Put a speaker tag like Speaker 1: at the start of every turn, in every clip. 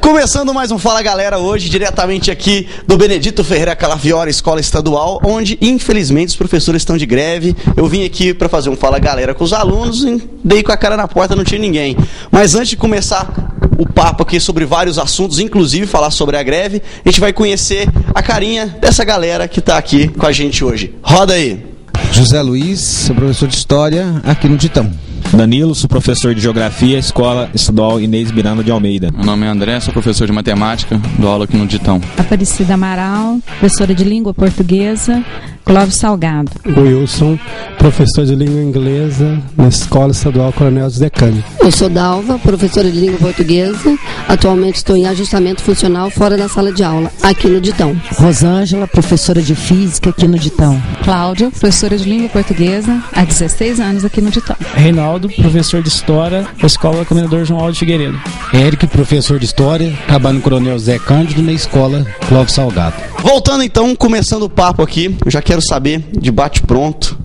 Speaker 1: Começando mais um Fala Galera hoje, diretamente aqui do Benedito Ferreira Calafiore, Escola Estadual, onde infelizmente os professores estão de greve. Eu vim aqui para fazer um Fala Galera com os alunos e dei com a cara na porta, não tinha ninguém. Mas antes de começar o papo aqui sobre vários assuntos, inclusive falar sobre a greve, a gente vai conhecer a carinha dessa galera que está aqui com a gente hoje. Roda aí!
Speaker 2: José Luiz, sou professor de História aqui no Ditão.
Speaker 3: Danilo, sou professor de Geografia, Escola Estadual Inês Miranda de Almeida.
Speaker 4: Meu nome é André, sou professor de Matemática, dou aula aqui no Ditão.
Speaker 5: Aparecida Amaral, professora de Língua Portuguesa, Clóvis Salgado.
Speaker 6: Wilson, professor de Língua Inglesa na Escola Estadual Coronel José Cândido.
Speaker 7: Eu sou Dalva, professora de Língua Portuguesa, atualmente estou em ajustamento funcional fora da sala de aula, aqui no Ditão.
Speaker 8: Rosângela, professora de Física aqui no Ditão.
Speaker 5: Cláudia, professora de Língua Portuguesa, há 16 anos aqui no Ditão.
Speaker 9: Reinaldo, professor de História da Escola Comendador João Aldo Figueiredo.
Speaker 10: Eric, professor de História, trabalho no Coronel José Cândido na Escola Clóvis Salgado.
Speaker 1: Voltando então, começando o papo aqui, eu já quero saber, de bate-pronto,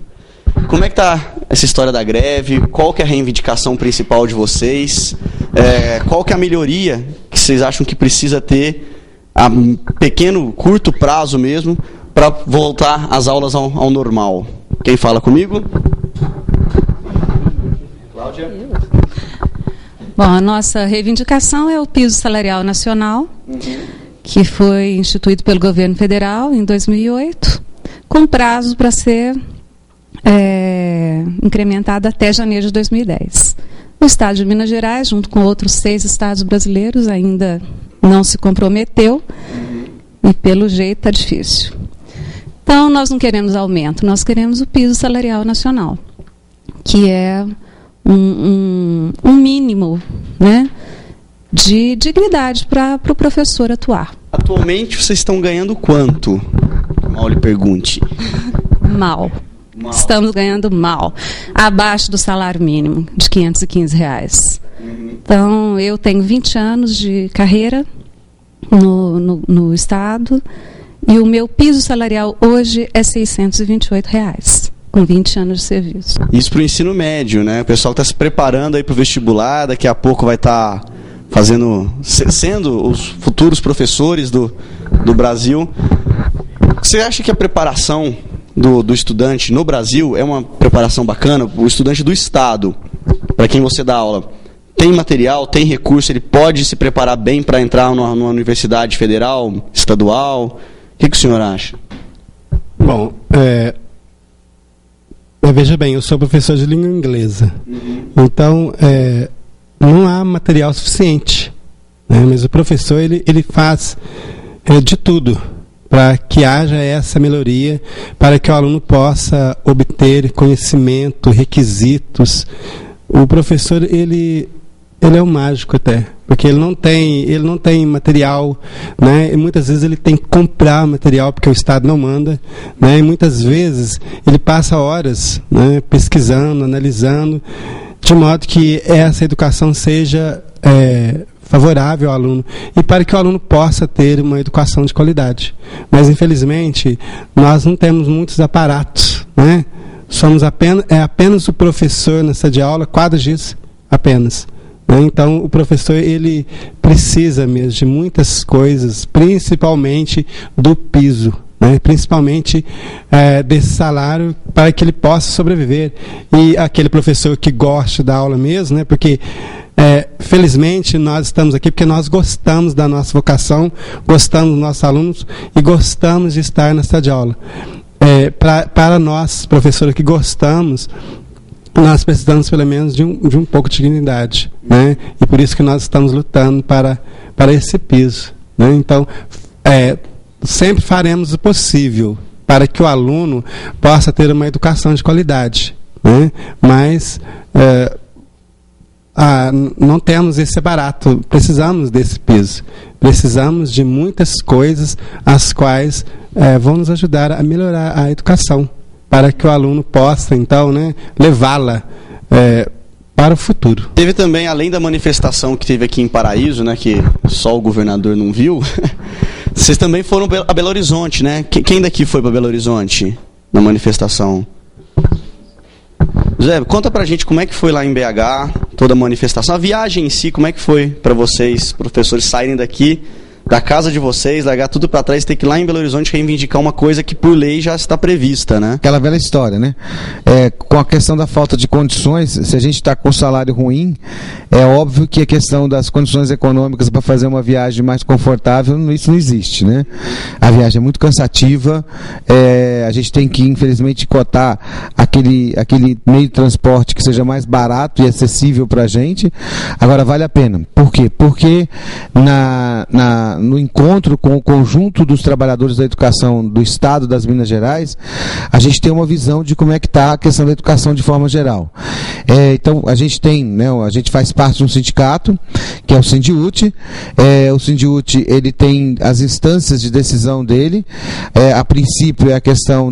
Speaker 1: como é que tá essa história da greve, qual que é a reivindicação principal de vocês, qual que é a melhoria que vocês acham que precisa ter a pequeno, curto prazo mesmo, para voltar as aulas ao normal. Quem fala comigo? Cláudia?
Speaker 5: Bom, a nossa reivindicação é o piso salarial nacional, que foi instituído pelo governo federal em 2008, com prazo para ser incrementado até janeiro de 2010. O estado de Minas Gerais, junto com outros 6 estados brasileiros, ainda não se comprometeu e, pelo jeito, está difícil. Então, nós não queremos aumento, nós queremos o piso salarial nacional, que é um mínimo, né, de dignidade para o professor atuar.
Speaker 1: Atualmente, vocês estão ganhando quanto? Mal lhe pergunte.
Speaker 5: Mal. Estamos ganhando mal. Abaixo do salário mínimo, de R$ 515. Então, eu tenho 20 anos de carreira no Estado e o meu piso salarial hoje é R$ 628, com 20 anos de serviço.
Speaker 1: Isso para o ensino médio, né? O pessoal está se preparando aí para o vestibular, daqui a pouco vai estar sendo os futuros professores do Brasil. Você acha que a preparação do estudante no Brasil é uma preparação bacana? O estudante do Estado, para quem você dá aula, tem material, tem recurso, ele pode se preparar bem para entrar numa universidade federal, estadual? O que o senhor acha?
Speaker 6: Bom, veja bem, eu sou professor de língua inglesa, então não há material suficiente, né? Mas o professor ele faz de tudo para que haja essa melhoria, para que o aluno possa obter conhecimento, requisitos. O professor ele é um mágico até, porque ele não tem material, né? E muitas vezes ele tem que comprar material porque o Estado não manda, né? E muitas vezes ele passa horas, né, pesquisando, analisando, de modo que essa educação seja favorável ao aluno e para que o aluno possa ter uma educação de qualidade. Mas, infelizmente, nós não temos muitos aparatos, né? Somos apenas o professor na sala de aula, quadros disso, apenas. Né? Então, o professor ele precisa mesmo de muitas coisas, principalmente do piso, né? Principalmente desse salário para que ele possa sobreviver. E aquele professor que gosta da aula mesmo, né? Porque felizmente nós estamos aqui porque nós gostamos da nossa vocação, gostamos dos nossos alunos e gostamos de estar na sala de aula. Para nós, professores que gostamos, nós precisamos pelo menos de um pouco de dignidade, né? E por isso que nós estamos lutando para esse piso, né? Então, sempre faremos o possível para que o aluno possa ter uma educação de qualidade, né? Mas não temos esse barato, precisamos desse piso, precisamos de muitas coisas as quais vão nos ajudar a melhorar a educação, para que o aluno possa, então, né, levá-la para o futuro.
Speaker 1: Teve também, além da manifestação que teve aqui em Paraíso, né, que só o governador não viu, vocês também foram a Belo Horizonte, né? Quem daqui foi para Belo Horizonte na manifestação? Zé, conta pra gente como é que foi lá em BH, toda a manifestação, a viagem em si, como é que foi para vocês, professores, saírem daqui, da casa de vocês, largar tudo para trás e ter que ir lá em Belo Horizonte reivindicar uma coisa que por lei já está prevista, né?
Speaker 2: Aquela velha história, né? Com a questão da falta de condições, se a gente está com um salário ruim, é óbvio que a questão das condições econômicas para fazer uma viagem mais confortável, isso não existe, né? A viagem é muito cansativa, a gente tem que, infelizmente, cotar aquele meio de transporte que seja mais barato e acessível para a gente. Agora, vale a pena. Por quê? Porque no encontro com o conjunto dos trabalhadores da educação do Estado das Minas Gerais, a gente tem uma visão de como é que está a questão da educação de forma geral. Então, a gente tem, né, a gente faz parte de um sindicato, que é o Sindiúti. O Sindiúti, ele tem as instâncias de decisão dele. A princípio é a questão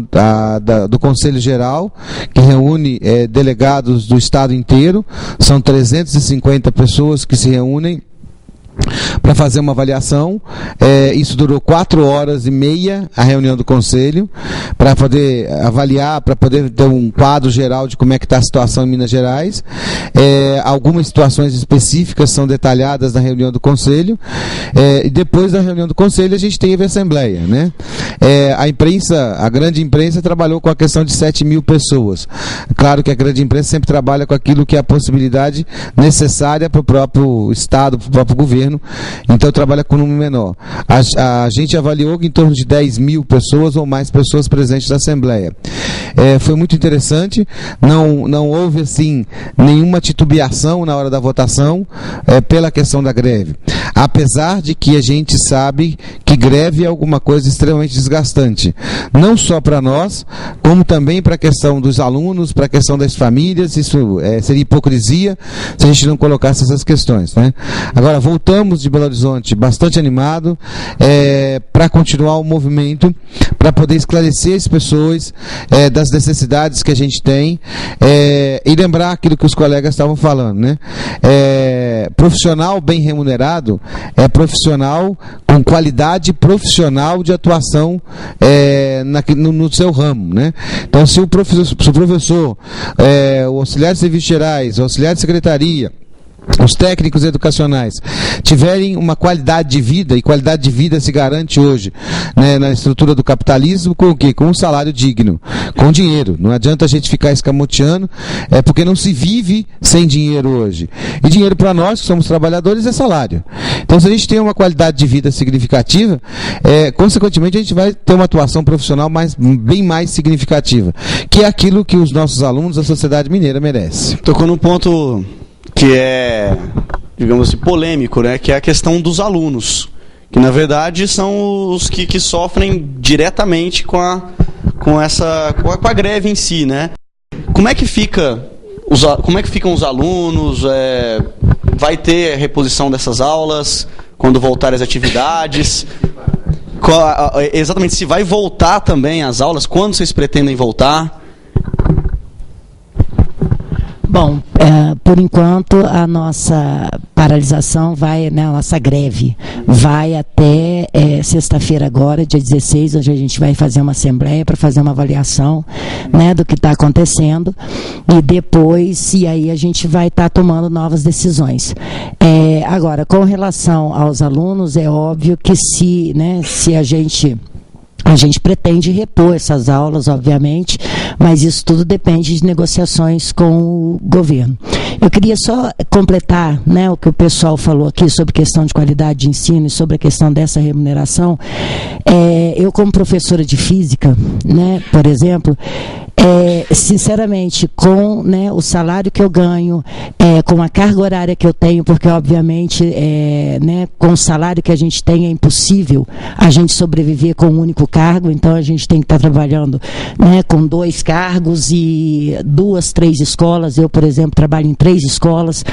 Speaker 2: do Conselho Geral, que reúne delegados do Estado inteiro. São 350 pessoas que se reúnem para fazer uma avaliação. Isso durou 4h30 a reunião do Conselho, para poder avaliar, para poder ter um quadro geral de como é que está a situação em Minas Gerais. Algumas situações específicas são detalhadas na reunião do Conselho, e depois da reunião do Conselho a gente teve a Assembleia, né? A grande imprensa trabalhou com a questão de 7.000 pessoas. Claro que a grande imprensa sempre trabalha com aquilo que é a possibilidade necessária para o próprio Estado, para o próprio governo. Então trabalha com um número menor. A gente avaliou em torno de 10.000 pessoas ou mais pessoas presentes na Assembleia. Foi muito interessante, não houve assim nenhuma titubeação na hora da votação pela questão da greve. Apesar de que a gente sabe que greve é alguma coisa extremamente desgastante, não só para nós, como também para a questão dos alunos, para a questão das famílias. Isso seria hipocrisia se a gente não colocasse essas questões, né? Agora, voltamos de Belo Horizonte bastante animado para continuar o movimento, para poder esclarecer as pessoas das necessidades que a gente tem, e lembrar aquilo que os colegas estavam falando, né? Profissional bem remunerado é profissional com qualidade profissional de atuação no seu ramo, né? Então, se o professor, o auxiliar de serviços gerais, o auxiliar de secretaria, os técnicos educacionais tiverem uma qualidade de vida, e qualidade de vida se garante hoje, né, na estrutura do capitalismo, com o quê? Com um salário digno, com dinheiro. Não adianta a gente ficar escamoteando, porque não se vive sem dinheiro hoje. E dinheiro para nós, que somos trabalhadores, é salário. Então, se a gente tem uma qualidade de vida significativa, consequentemente a gente vai ter uma atuação profissional bem mais significativa, que é aquilo que os nossos alunos, a sociedade mineira merece.
Speaker 1: Tocou num ponto que é, digamos assim, polêmico, né? Que é a questão dos alunos, que na verdade são os que sofrem diretamente com a greve em si, né? Como é que ficam os alunos? Vai ter reposição dessas aulas quando voltarem as atividades? Exatamente, se vai voltar também as aulas, quando vocês pretendem voltar?
Speaker 8: Bom, por enquanto a nossa paralisação vai, né, a nossa greve vai até sexta-feira agora, dia 16, onde a gente vai fazer uma assembleia para fazer uma avaliação, né, do que está acontecendo, e depois, e aí a gente vai estar tomando novas decisões. Agora, com relação aos alunos, é óbvio que se a gente pretende repor essas aulas, obviamente, mas isso tudo depende de negociações com o governo. Eu queria só completar, né, o que o pessoal falou aqui sobre questão de qualidade de ensino e sobre a questão dessa remuneração. Eu, como professora de física, né, por exemplo, sinceramente, com, né, o salário que eu ganho, com a carga horária que eu tenho, porque obviamente, né, com o salário que a gente tem é impossível a gente sobreviver com um único cargo, então a gente tem que estar trabalhando, né, com 2 cargos e 2, 3 escolas. Eu, por exemplo, trabalho em 3 escolas.